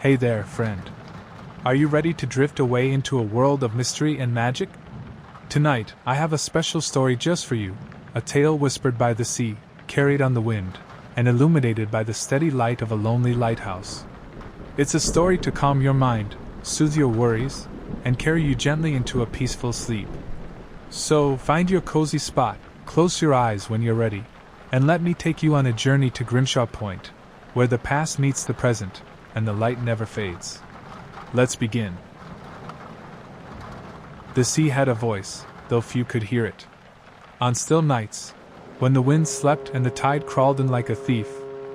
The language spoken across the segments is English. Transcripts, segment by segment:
Hey there, friend. Are you ready to drift away into a world of mystery and magic? Tonight, I have a special story just for you, a tale whispered by the sea, carried on the wind, and illuminated by the steady light of a lonely lighthouse. It's a story to calm your mind, soothe your worries, and carry you gently into a peaceful sleep. So, find your cozy spot, close your eyes when you're ready, and let me take you on a journey to Grimshaw Point, where the past meets the present, and the light never fades. Let's begin. The sea had a voice, though few could hear it. On still nights, when the wind slept and the tide crawled in like a thief,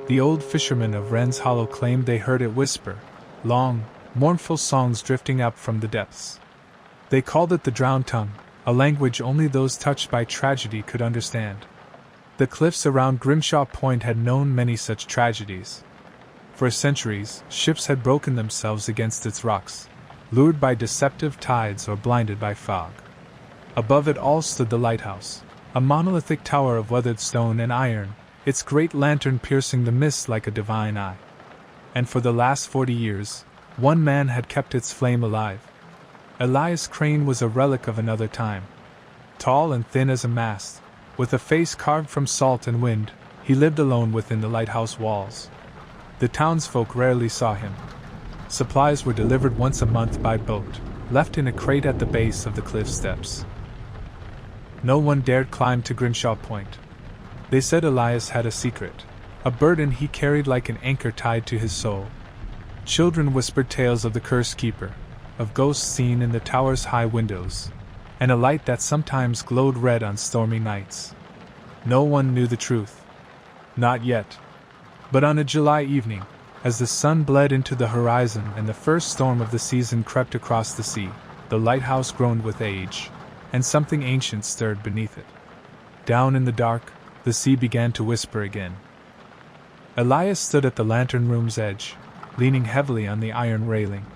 the old fishermen of Wren's Hollow claimed they heard it whisper, long, mournful songs drifting up from the depths. They called it the drowned tongue, a language only those touched by tragedy could understand. The cliffs around Grimshaw Point had known many such tragedies. For centuries, ships had broken themselves against its rocks, lured by deceptive tides or blinded by fog. Above it all stood the lighthouse, a monolithic tower of weathered stone and iron, its great lantern piercing the mist like a divine eye. And for the last 40 years, one man had kept its flame alive. Elias Crane was a relic of another time. Tall and thin as a mast, with a face carved from salt and wind, he lived alone within the lighthouse walls. The townsfolk rarely saw him. Supplies were delivered once a month by boat, left in a crate at the base of the cliff steps. No one dared climb to Grimshaw Point. They said Elias had a secret, a burden he carried like an anchor tied to his soul. Children whispered tales of the cursed keeper, of ghosts seen in the tower's high windows, and a light that sometimes glowed red on stormy nights. No one knew the truth. Not yet. But on a July evening, as the sun bled into the horizon and the first storm of the season crept across the sea, the lighthouse groaned with age, and something ancient stirred beneath it. Down in the dark, the sea began to whisper again. Elias stood at the lantern room's edge, leaning heavily on the iron railing.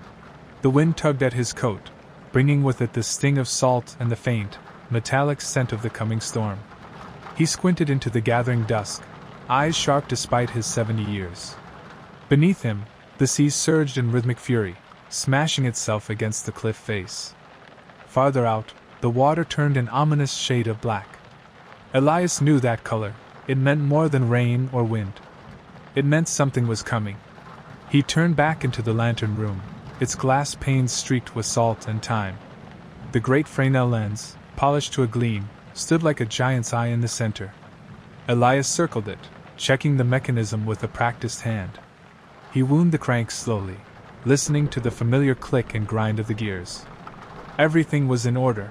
The wind tugged at his coat, bringing with it the sting of salt and the faint, metallic scent of the coming storm. He squinted into the gathering dusk, eyes sharp despite his 70 years. Beneath him, the sea surged in rhythmic fury, smashing itself against the cliff face. Farther out, the water turned an ominous shade of black. Elias knew that color. It meant more than rain or wind. It meant something was coming. He turned back into the lantern room, its glass panes streaked with salt and time. The great Fresnel lens, polished to a gleam, stood like a giant's eye in the center. Elias circled it, checking the mechanism with a practiced hand. He wound the crank slowly, listening to the familiar click and grind of the gears. Everything was in order.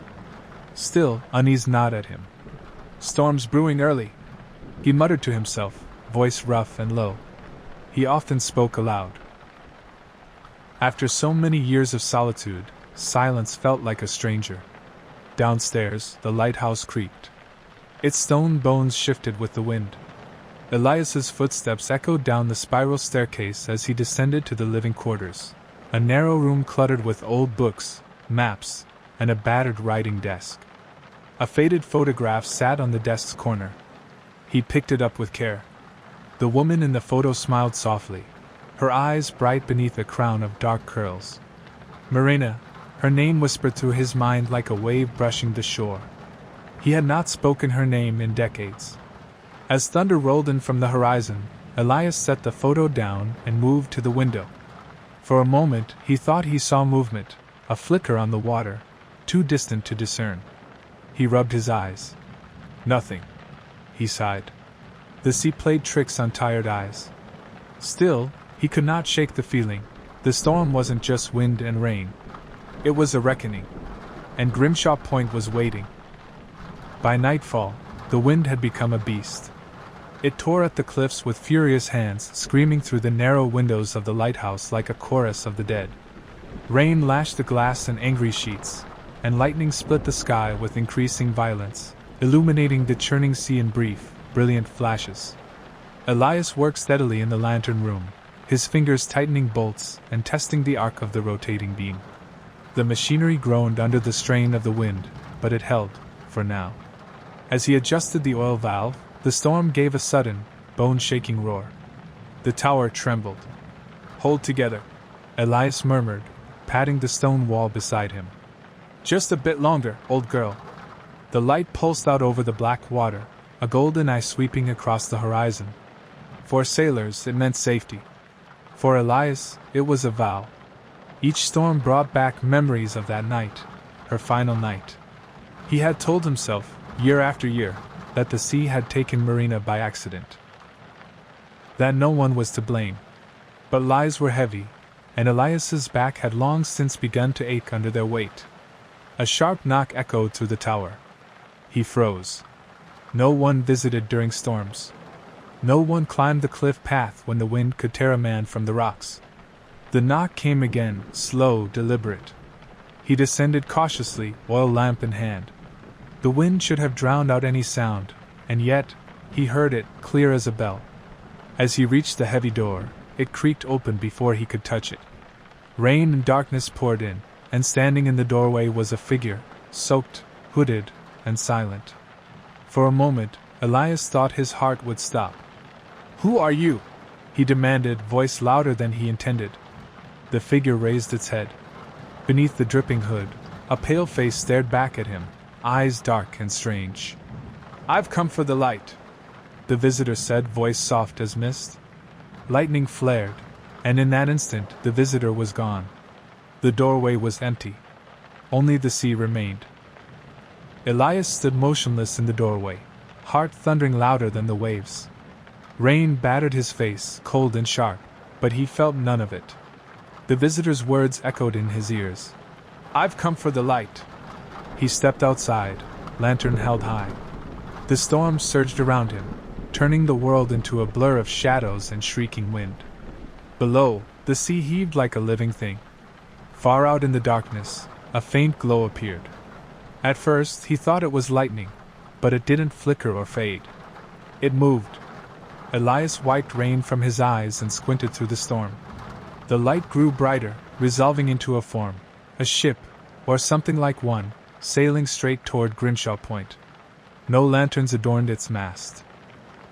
Still, unease gnawed at him. "Storm's brewing early," he muttered to himself, voice rough and low. He often spoke aloud. After so many years of solitude, silence felt like a stranger. Downstairs, the lighthouse creaked. Its stone bones shifted with the wind. Elias's footsteps echoed down the spiral staircase as he descended to the living quarters, a narrow room cluttered with old books, maps, and a battered writing desk. A faded photograph sat on the desk's corner. He picked it up with care. The woman in the photo smiled softly, her eyes bright beneath a crown of dark curls. Marina, her name whispered through his mind like a wave brushing the shore. He had not spoken her name in decades. As thunder rolled in from the horizon, Elias set the photo down and moved to the window. For a moment, he thought he saw movement, a flicker on the water, too distant to discern. He rubbed his eyes. Nothing. He sighed. The sea played tricks on tired eyes. Still, he could not shake the feeling. The storm wasn't just wind and rain. It was a reckoning. And Grimshaw Point was waiting. By nightfall, the wind had become a beast. It tore at the cliffs with furious hands, screaming through the narrow windows of the lighthouse like a chorus of the dead. Rain lashed the glass in angry sheets, and lightning split the sky with increasing violence, illuminating the churning sea in brief, brilliant flashes. Elias worked steadily in the lantern room, his fingers tightening bolts and testing the arc of the rotating beam. The machinery groaned under the strain of the wind, but it held, for now. As he adjusted the oil valve, the storm gave a sudden, bone-shaking roar. The tower trembled. "Hold together," Elias murmured, patting the stone wall beside him. Just a bit longer, old girl. The light pulsed out over the black water, a golden eye sweeping across the horizon. For sailors, it meant safety. For Elias, it was a vow. Each storm brought back memories of that night, her final night. He had told himself, year after year, that the sea had taken Marina by accident. That no one was to blame. But lies were heavy, and Elias's back had long since begun to ache under their weight. A sharp knock echoed through the tower. He froze. No one visited during storms. No one climbed the cliff path when the wind could tear a man from the rocks. The knock came again, slow, deliberate. He descended cautiously, oil lamp in hand. The wind should have drowned out any sound, and yet, he heard it, clear as a bell. As he reached the heavy door, it creaked open before he could touch it. Rain and darkness poured in, and standing in the doorway was a figure, soaked, hooded, and silent. For a moment, Elias thought his heart would stop. "Who are you?" he demanded, voice louder than he intended. The figure raised its head. Beneath the dripping hood, a pale face stared back at him, eyes dark and strange. "I've come for the light," the visitor said, voice soft as mist. Lightning flared, and in that instant the visitor was gone. The doorway was empty. Only the sea remained. Elias stood motionless in the doorway, heart thundering louder than the waves. Rain battered his face, cold and sharp, but he felt none of it. The visitor's words echoed in his ears. "I've come for the light." He stepped outside, lantern held high. The storm surged around him, turning the world into a blur of shadows and shrieking wind. Below, the sea heaved like a living thing. Far out in the darkness, a faint glow appeared. At first, he thought it was lightning, but it didn't flicker or fade. It moved. Elias wiped rain from his eyes and squinted through the storm. The light grew brighter, resolving into a form, a ship, or something like one, sailing straight toward Grimshaw Point. No lanterns adorned its mast.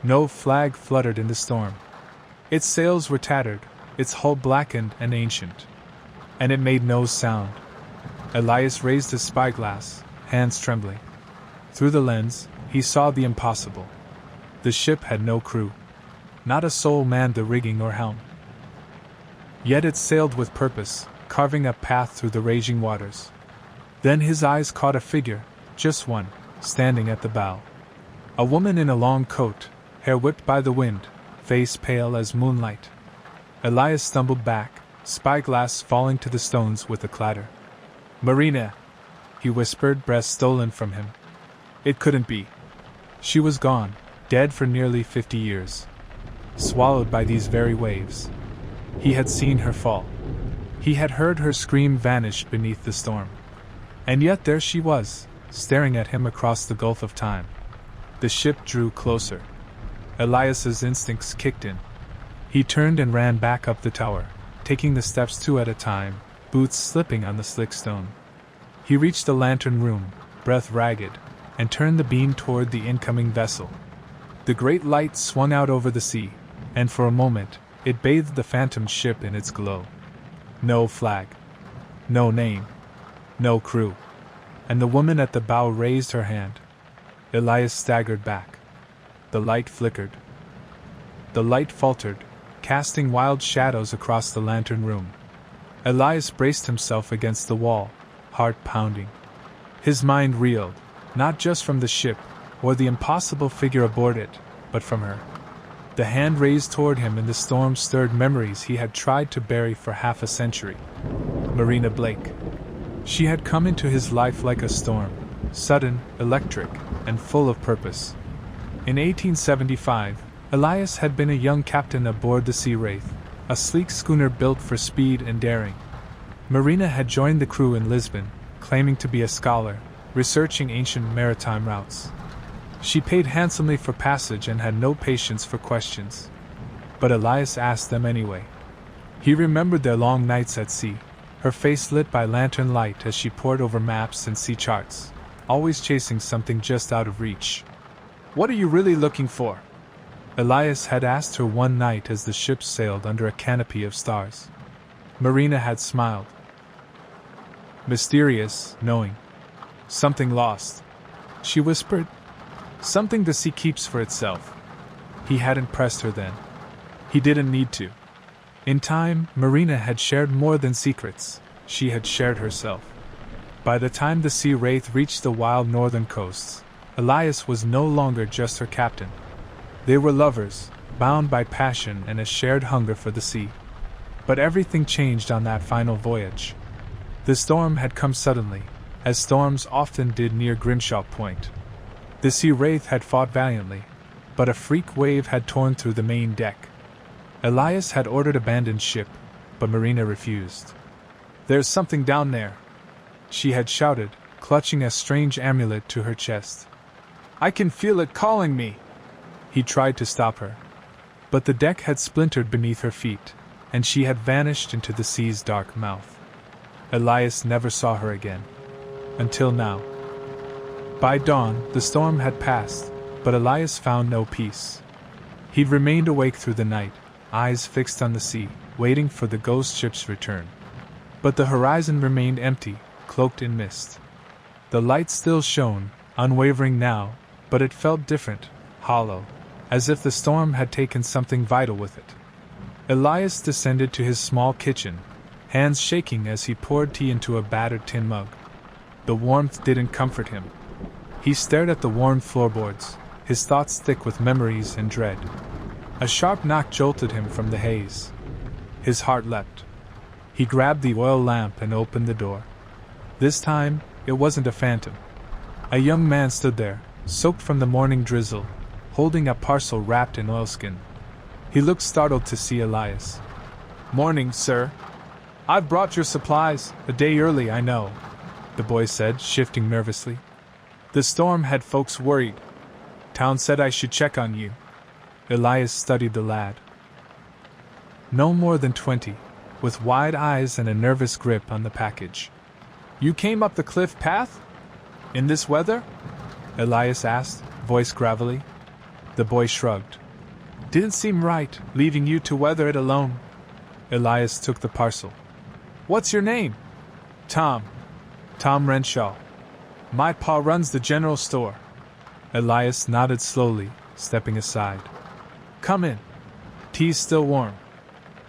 No flag fluttered in the storm. Its sails were tattered, its hull blackened and ancient. And it made no sound. Elias raised his spyglass, hands trembling. Through the lens, he saw the impossible. The ship had no crew. Not a soul manned the rigging or helm. Yet it sailed with purpose, carving a path through the raging waters. Then his eyes caught a figure, just one, standing at the bow. A woman in a long coat, hair whipped by the wind, face pale as moonlight. Elias stumbled back, spyglass falling to the stones with a clatter. "Marina!" he whispered, breath stolen from him. It couldn't be. She was gone, dead for nearly 50 years. Swallowed by these very waves. He had seen her fall. He had heard her scream vanish beneath the storm. And yet there she was, staring at him across the gulf of time. The ship drew closer. Elias's instincts kicked in. He turned and ran back up the tower, taking the steps two at a time, boots slipping on the slick stone. He reached the lantern room, breath ragged, and turned the beam toward the incoming vessel. The great light swung out over the sea, and for a moment, it bathed the phantom ship in its glow. No flag. No name. No crew. And the woman at the bow raised her hand. Elias staggered back. The light flickered. The light faltered, casting wild shadows across the lantern room. Elias braced himself against the wall, heart pounding. His mind reeled, not just from the ship, or the impossible figure aboard it, but from her. The hand raised toward him in the storm stirred memories he had tried to bury for half a century. Marina Blake. She had come into his life like a storm, sudden, electric, and full of purpose. In 1875, Elias had been a young captain aboard the Sea Wraith, a sleek schooner built for speed and daring. Marina had joined the crew in Lisbon, claiming to be a scholar, researching ancient maritime routes. She paid handsomely for passage and had no patience for questions. But Elias asked them anyway. He remembered their long nights at sea, her face lit by lantern light as she pored over maps and sea charts, always chasing something just out of reach. "What are you really looking for?" Elias had asked her one night as the ship sailed under a canopy of stars. Marina had smiled. Mysterious, knowing. Something lost. She whispered. Something the sea keeps for itself. He hadn't pressed her then. He didn't need to. In time, Marina had shared more than secrets. She had shared herself. By the time the sea wraith reached the wild northern coasts, Elias was no longer just her captain. They were lovers, bound by passion and a shared hunger for the sea. But everything changed on that final voyage. The storm had come suddenly, as storms often did near Grimshaw Point. The sea wraith had fought valiantly, but a freak wave had torn through the main deck. Elias had ordered abandoned ship, but Marina refused. There's something down there, she had shouted, clutching a strange amulet to her chest. I can feel it calling me. He tried to stop her. But the deck had splintered beneath her feet, and she had vanished into the sea's dark mouth. Elias never saw her again. Until now. By dawn, the storm had passed, but Elias found no peace. He'd remained awake through the night, eyes fixed on the sea, waiting for the ghost ship's return. But the horizon remained empty, cloaked in mist. The light still shone, unwavering now, but it felt different, hollow, as if the storm had taken something vital with it. Elias descended to his small kitchen, hands shaking as he poured tea into a battered tin mug. The warmth didn't comfort him. He stared at the worn floorboards, his thoughts thick with memories and dread. A sharp knock jolted him from the haze. His heart leapt. He grabbed the oil lamp and opened the door. This time, it wasn't a phantom. A young man stood there, soaked from the morning drizzle, holding a parcel wrapped in oilskin. He looked startled to see Elias. Morning, sir. I've brought your supplies, a day early, I know, the boy said, shifting nervously. The storm had folks worried. Town said I should check on you. Elias studied the lad. No more than 20, with wide eyes and a nervous grip on the package. You came up the cliff path? In this weather? Elias asked, voice gravelly. The boy shrugged. Didn't seem right, leaving you to weather it alone. Elias took the parcel. What's your name? Tom. Tom Renshaw. My pa runs the general store. Elias nodded slowly, stepping aside. Come in. Tea's still warm.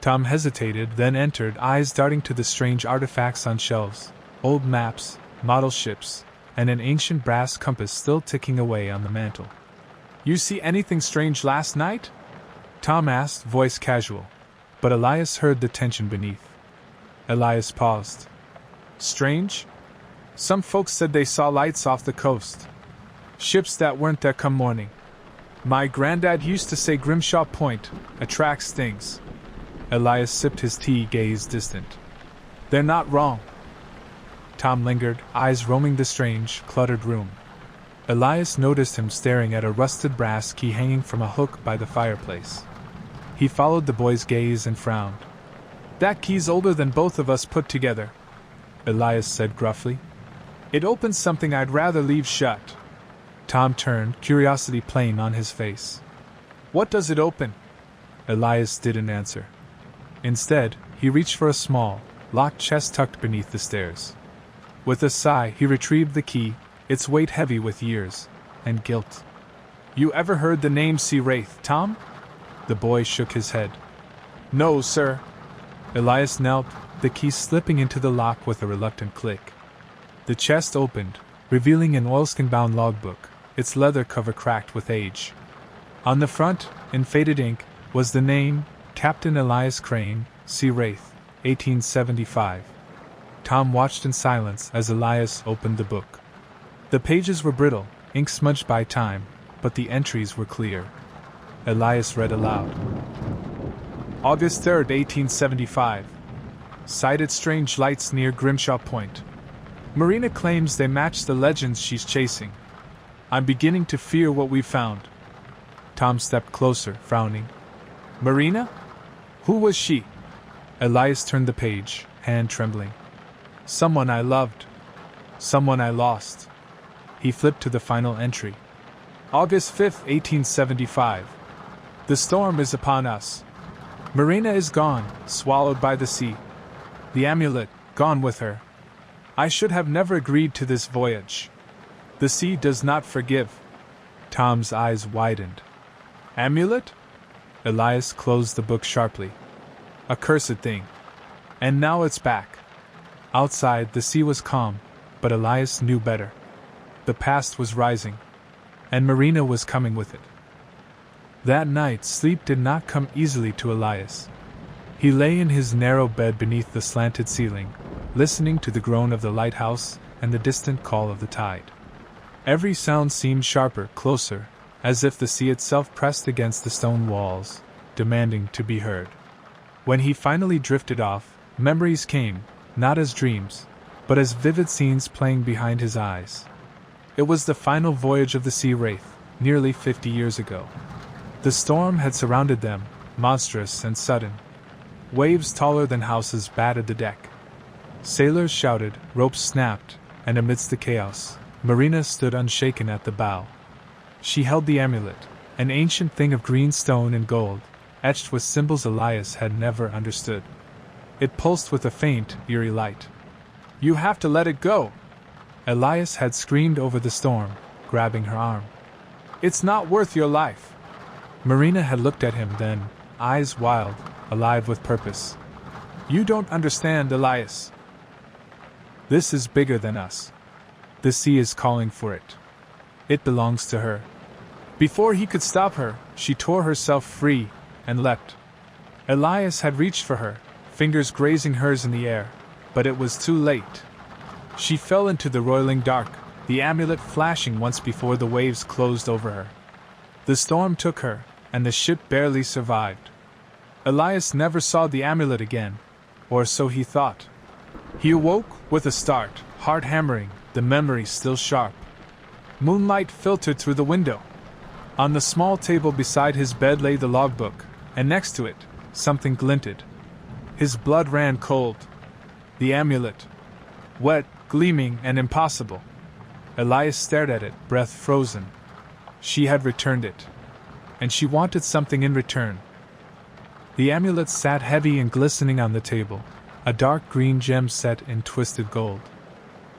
Tom hesitated, then entered, eyes darting to the strange artifacts on shelves, old maps, model ships, and an ancient brass compass still ticking away on the mantel. You see anything strange last night? Tom asked, voice casual, but Elias heard the tension beneath. Elias paused. Strange? Some folks said they saw lights off the coast. Ships that weren't there come morning. My granddad used to say Grimshaw Point attracts things. Elias sipped his tea, gaze distant. They're not wrong. Tom lingered, eyes roaming the strange, cluttered room. Elias noticed him staring at a rusted brass key hanging from a hook by the fireplace. He followed the boy's gaze and frowned. That key's older than both of us put together, Elias said gruffly. It opens something I'd rather leave shut. Tom turned, curiosity plain on his face. What does it open? Elias didn't answer. Instead, he reached for a small, locked chest tucked beneath the stairs. With a sigh, he retrieved the key, its weight heavy with years and guilt. You ever heard the name Sea Wraith, Tom? The boy shook his head. No, sir. Elias knelt, the key slipping into the lock with a reluctant click. The chest opened, revealing an oilskin-bound logbook, its leather cover cracked with age. On the front, in faded ink, was the name, Captain Elias Crane, Sea Wraith, 1875. Tom watched in silence as Elias opened the book. The pages were brittle, ink smudged by time, but the entries were clear. Elias read aloud. August 3, 1875. Sighted strange lights near Grimshaw Point. Marina claims they match the legends she's chasing. I'm beginning to fear what we've found. Tom stepped closer, frowning. Marina? Who was she? Elias turned the page, hand trembling. Someone I loved. Someone I lost. He flipped to the final entry. August 5, 1875. The storm is upon us. Marina is gone, swallowed by the sea. The amulet, gone with her. I should have never agreed to this voyage. The sea does not forgive. Tom's eyes widened. Amulet? Elias closed the book sharply. Accursed thing. And now it's back. Outside, the sea was calm, but Elias knew better. The past was rising, and Marina was coming with it. That night, sleep did not come easily to Elias. He lay in his narrow bed beneath the slanted ceiling, listening to the groan of the lighthouse and the distant call of the tide. Every sound seemed sharper, closer, as if the sea itself pressed against the stone walls, demanding to be heard. When he finally drifted off, memories came, not as dreams, but as vivid scenes playing behind his eyes. It was the final voyage of the Sea Wraith, nearly 50 years ago. The storm had surrounded them, monstrous and sudden. Waves taller than houses battered the deck. Sailors shouted, ropes snapped, and amidst the chaos, Marina stood unshaken at the bow. She held the amulet, an ancient thing of green stone and gold, etched with symbols Elias had never understood. It pulsed with a faint, eerie light. You have to let it go! Elias had screamed over the storm, grabbing her arm. It's not worth your life! Marina had looked at him then, eyes wild, alive with purpose. You don't understand, Elias. This is bigger than us. The sea is calling for it. It belongs to her. Before he could stop her, she tore herself free and leapt. Elias had reached for her, fingers grazing hers in the air, but it was too late. She fell into the roiling dark, the amulet flashing once before the waves closed over her. The storm took her, and the ship barely survived. Elias never saw the amulet again, or so he thought. He awoke with a start, heart hammering, the memory still sharp. Moonlight filtered through the window. On the small table beside his bed lay the logbook, and next to it, something glinted. His blood ran cold. The amulet. Wet, gleaming, and impossible. Elias stared at it, breath frozen. She had returned it. And she wanted something in return. The amulet sat heavy and glistening on the table, a dark green gem set in twisted gold.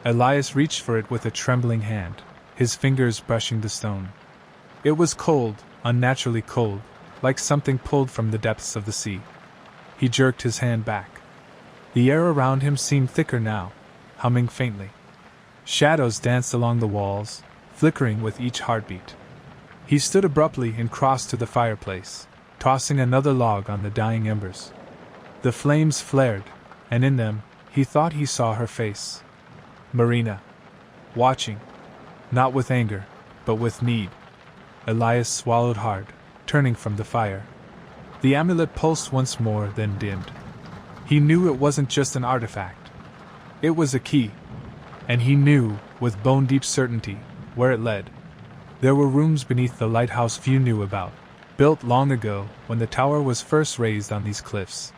Elias reached for it with a trembling hand, his fingers brushing the stone. It was cold, unnaturally cold, like something pulled from the depths of the sea. He jerked his hand back. The air around him seemed thicker now, humming faintly. Shadows danced along the walls, flickering with each heartbeat. He stood abruptly and crossed to the fireplace, tossing another log on the dying embers. The flames flared, and in them, he thought he saw her face. Marina. Watching. Not with anger, but with need. Elias swallowed hard, turning from the fire. The amulet pulsed once more, then dimmed. He knew it wasn't just an artifact. It was a key. And he knew, with bone-deep certainty, where it led. There were rooms beneath the lighthouse few knew about, built long ago when the tower was first raised on these cliffs.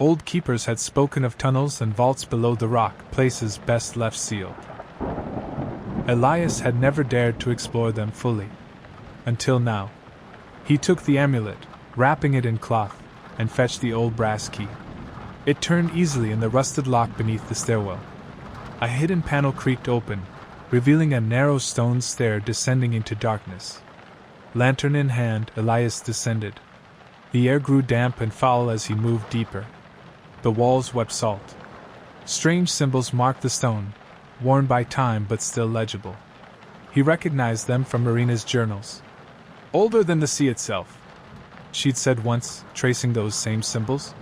Old keepers had spoken of tunnels and vaults below the rock, places best left sealed. Elias had never dared to explore them fully. Until now. He took the amulet, wrapping it in cloth, and fetched the old brass key. It turned easily in the rusted lock beneath the stairwell. A hidden panel creaked open, revealing a narrow stone stair descending into darkness. Lantern in hand, Elias descended. The air grew damp and foul as he moved deeper. The walls wept salt. Strange symbols marked the stone, worn by time but still legible. He recognized them from Marina's journals. Older than the sea itself, she'd said once, tracing those same symbols.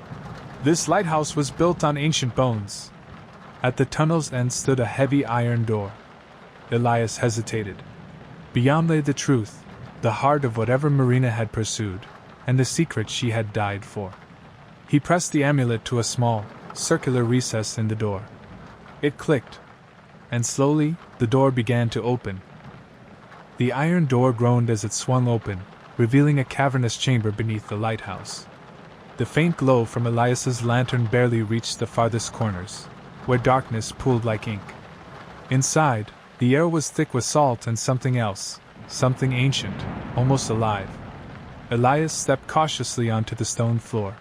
This lighthouse was built on ancient bones. At the tunnel's end stood a heavy iron door. Elias hesitated. Beyond lay the truth, the heart of whatever Marina had pursued, and the secret she had died for. He pressed the amulet to a small, circular recess in the door. It clicked, and slowly, the door began to open. The iron door groaned as it swung open, revealing a cavernous chamber beneath the lighthouse. The faint glow from Elias's lantern barely reached the farthest corners, where darkness pooled like ink. Inside, the air was thick with salt and something else, something ancient, almost alive. Elias stepped cautiously onto the stone floor.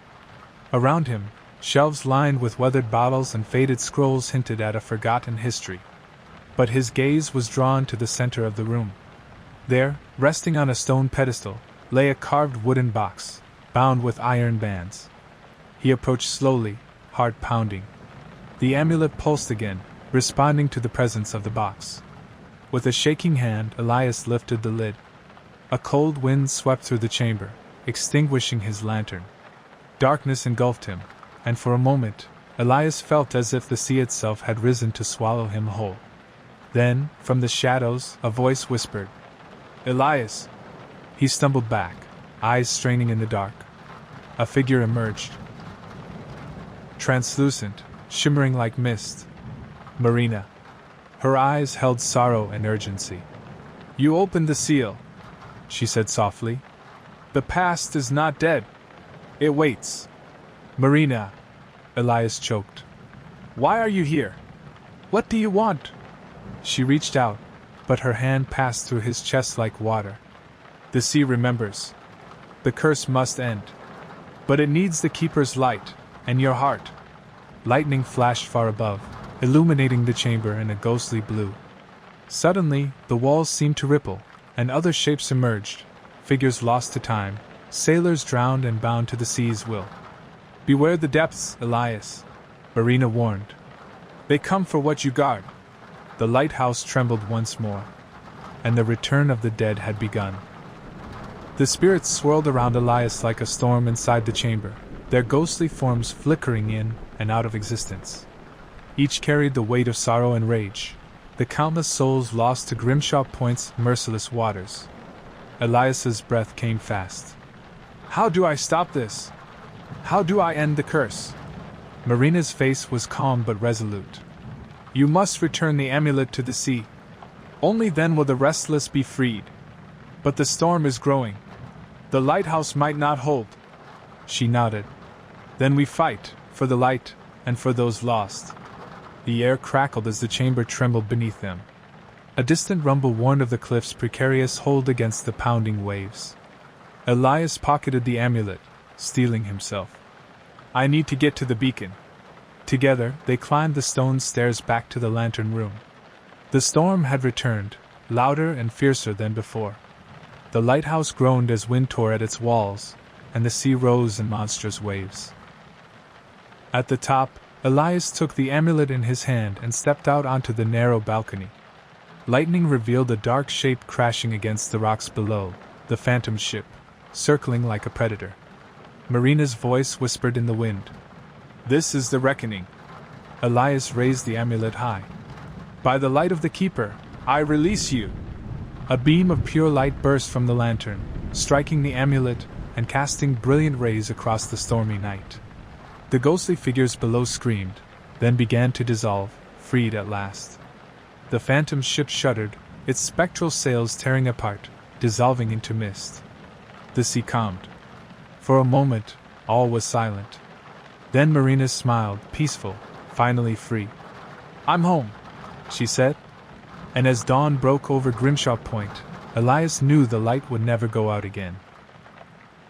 Around him, Shelves lined with weathered bottles and faded scrolls hinted at a forgotten history. But his gaze was drawn to the center of the room. There, resting on a stone pedestal, lay a carved wooden box, bound with iron bands. He approached slowly, heart pounding. The amulet pulsed again, responding to the presence of the box. With a shaking hand, Elias lifted the lid. A cold wind swept through the chamber, extinguishing his lantern. Darkness engulfed him, and for a moment, Elias felt as if the sea itself had risen to swallow him whole. Then, from the shadows, a voice whispered, "Elias!" He stumbled back, eyes straining in the dark. A figure emerged. Translucent, shimmering like mist. Marina. Her eyes held sorrow and urgency. "You opened the seal," she said softly. "The past is not dead. It waits." "Marina," Elias choked. "Why are you here? What do you want?" She reached out, but her hand passed through his chest like water. "The sea remembers. The curse must end. But it needs the Keeper's light, and your heart." Lightning flashed far above, illuminating the chamber in a ghostly blue. Suddenly, the walls seemed to ripple, and other shapes emerged, figures lost to time, sailors drowned and bound to the sea's will. "Beware the depths, Elias," Marina warned. "They come for what you guard." The lighthouse trembled once more, and the return of the dead had begun. The spirits swirled around Elias like a storm inside the chamber, their ghostly forms flickering in and out of existence. Each carried the weight of sorrow and rage, the countless souls lost to Grimshaw Point's merciless waters. Elias's breath came fast. "How do I stop this? How do I end the curse?" Marina's face was calm but resolute. "You must return the amulet to the sea. Only then will the restless be freed. But the storm is growing. The lighthouse might not hold." She nodded. "Then we fight, for the light, and for those lost." The air crackled as the chamber trembled beneath them. A distant rumble warned of the cliff's precarious hold against the pounding waves. Elias pocketed the amulet, steeling himself. "I need to get to the beacon." Together, they climbed the stone stairs back to the lantern room. The storm had returned, louder and fiercer than before. The lighthouse groaned as wind tore at its walls, and the sea rose in monstrous waves. At the top, Elias took the amulet in his hand and stepped out onto the narrow balcony. Lightning revealed a dark shape crashing against the rocks below, the phantom ship, circling like a predator. Marina's voice whispered in the wind. "This is the reckoning." Elias raised the amulet high. "By the light of the Keeper, I release you!" A beam of pure light burst from the lantern, striking the amulet and casting brilliant rays across the stormy night. The ghostly figures below screamed, then began to dissolve, freed at last. The phantom ship shuddered, its spectral sails tearing apart, dissolving into mist. The sea calmed. For a moment, all was silent. Then Marina smiled, peaceful, finally free. "I'm home," she said. And as dawn broke over Grimshaw Point, Elias knew the light would never go out again.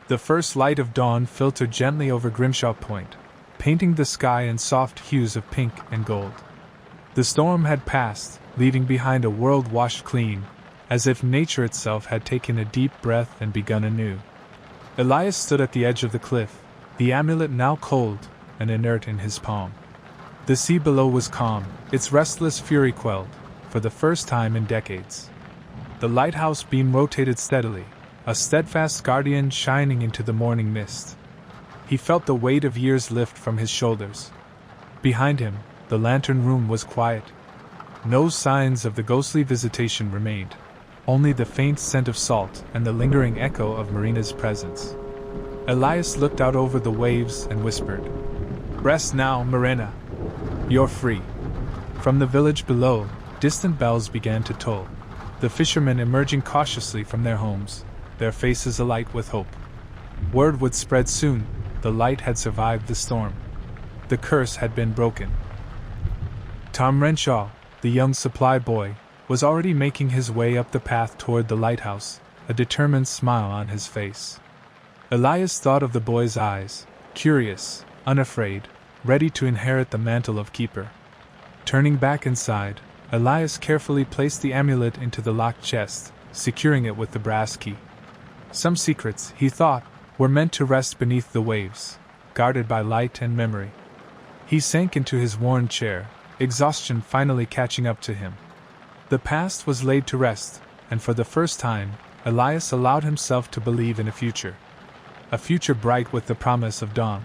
The first light of dawn filtered gently over Grimshaw Point, painting the sky in soft hues of pink and gold. The storm had passed, leaving behind a world washed clean, as if nature itself had taken a deep breath and begun anew. Elias stood at the edge of the cliff, the amulet now cold and inert in his palm. The sea below was calm, its restless fury quelled, for the first time in decades. The lighthouse beam rotated steadily, a steadfast guardian shining into the morning mist. He felt the weight of years lift from his shoulders. Behind him, the lantern room was quiet. No signs of the ghostly visitation remained, only the faint scent of salt and the lingering echo of Marina's presence. Elias looked out over the waves and whispered, "Rest now, Marina. You're free." From the village below, distant bells began to toll, the fishermen emerging cautiously from their homes, their faces alight with hope. Word would spread soon, the light had survived the storm. The curse had been broken. Tom Renshaw, the young supply boy, was already making his way up the path toward the lighthouse, a determined smile on his face. Elias thought of the boy's eyes, curious, unafraid, ready to inherit the mantle of keeper. Turning back inside, Elias carefully placed the amulet into the locked chest, securing it with the brass key. Some secrets, he thought, were meant to rest beneath the waves, guarded by light and memory. He sank into his worn chair, exhaustion finally catching up to him. The past was laid to rest, and for the first time, Elias allowed himself to believe in a future bright with the promise of dawn.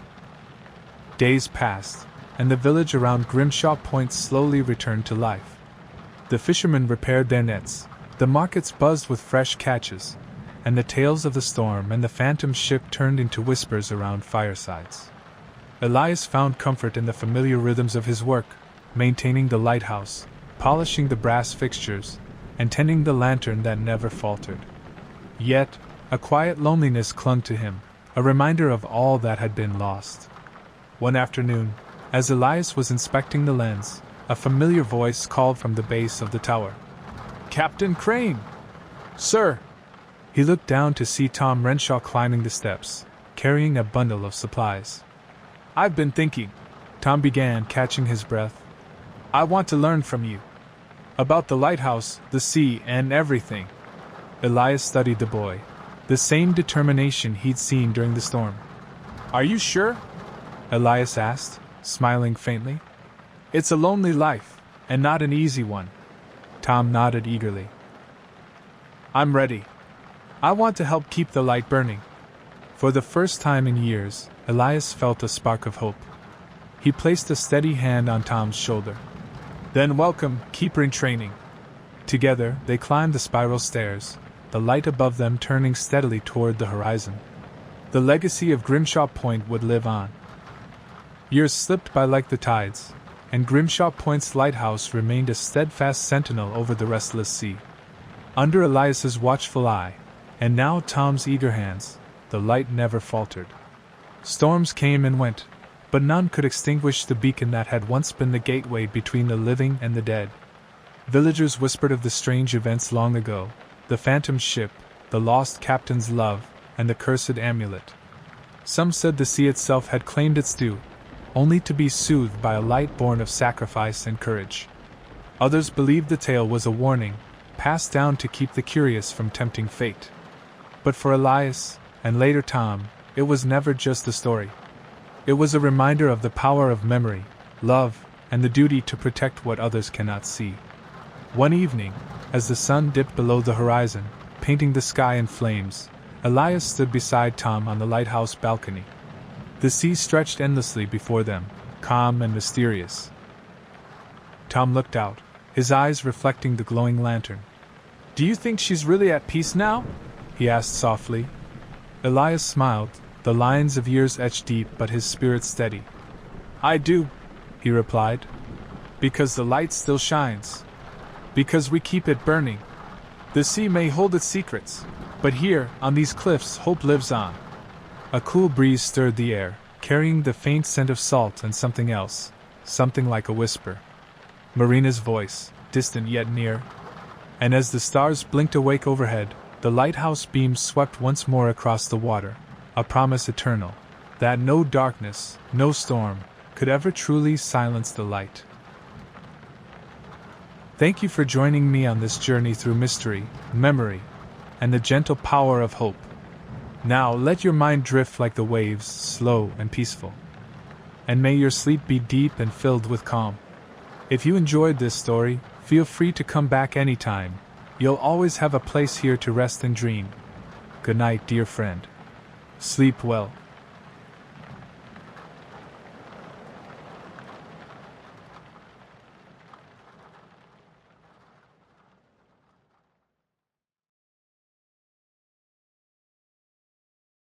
Days passed, and the village around Grimshaw Point slowly returned to life. The fishermen repaired their nets, the markets buzzed with fresh catches, and the tales of the storm and the phantom ship turned into whispers around firesides. Elias found comfort in the familiar rhythms of his work, maintaining the lighthouse, polishing the brass fixtures, and tending the lantern that never faltered. Yet, a quiet loneliness clung to him, a reminder of all that had been lost. One afternoon, as Elias was inspecting the lens, a familiar voice called from the base of the tower. "Captain Crane!" "Sir!" He looked down to see Tom Renshaw climbing the steps, carrying a bundle of supplies. "I've been thinking," Tom began, catching his breath. "I want to learn from you. About the lighthouse, the sea, and everything." Elias studied the boy, the same determination he'd seen during the storm. "Are you sure?" Elias asked, smiling faintly. "It's a lonely life, and not an easy one." Tom nodded eagerly. "I'm ready. I want to help keep the light burning." For the first time in years, Elias felt a spark of hope. He placed a steady hand on Tom's shoulder. "Then welcome, keeper in training." Together, they climbed the spiral stairs, the light above them turning steadily toward the horizon. The legacy of Grimshaw Point would live on. Years slipped by like the tides, and Grimshaw Point's lighthouse remained a steadfast sentinel over the restless sea. Under Elias's watchful eye, and now Tom's eager hands, the light never faltered. Storms came and went, but none could extinguish the beacon that had once been the gateway between the living and the dead. Villagers whispered of the strange events long ago, the phantom ship, the lost captain's love, and the cursed amulet. Some said the sea itself had claimed its due, only to be soothed by a light born of sacrifice and courage. Others believed the tale was a warning, passed down to keep the curious from tempting fate. But for Elias, and later Tom, it was never just a story. It was a reminder of the power of memory, love, and the duty to protect what others cannot see. One evening, as the sun dipped below the horizon, painting the sky in flames, Elias stood beside Tom on the lighthouse balcony. The sea stretched endlessly before them, calm and mysterious. Tom looked out, his eyes reflecting the glowing lantern. "Do you think she's really at peace now?" he asked softly. Elias smiled, the lines of years etched deep but his spirit steady. "I do," he replied. "Because the light still shines. Because we keep it burning. The sea may hold its secrets, but here, on these cliffs, hope lives on." A cool breeze stirred the air, carrying the faint scent of salt and something else, something like a whisper. Marina's voice, distant yet near. And as the stars blinked awake overhead, the lighthouse beams swept once more across the water, a promise eternal, that no darkness, no storm, could ever truly silence the light. Thank you for joining me on this journey through mystery, memory, and the gentle power of hope. Now let your mind drift like the waves, slow and peaceful. And may your sleep be deep and filled with calm. If you enjoyed this story, feel free to come back anytime. You'll always have a place here to rest and dream. Good night, dear friend. Sleep well.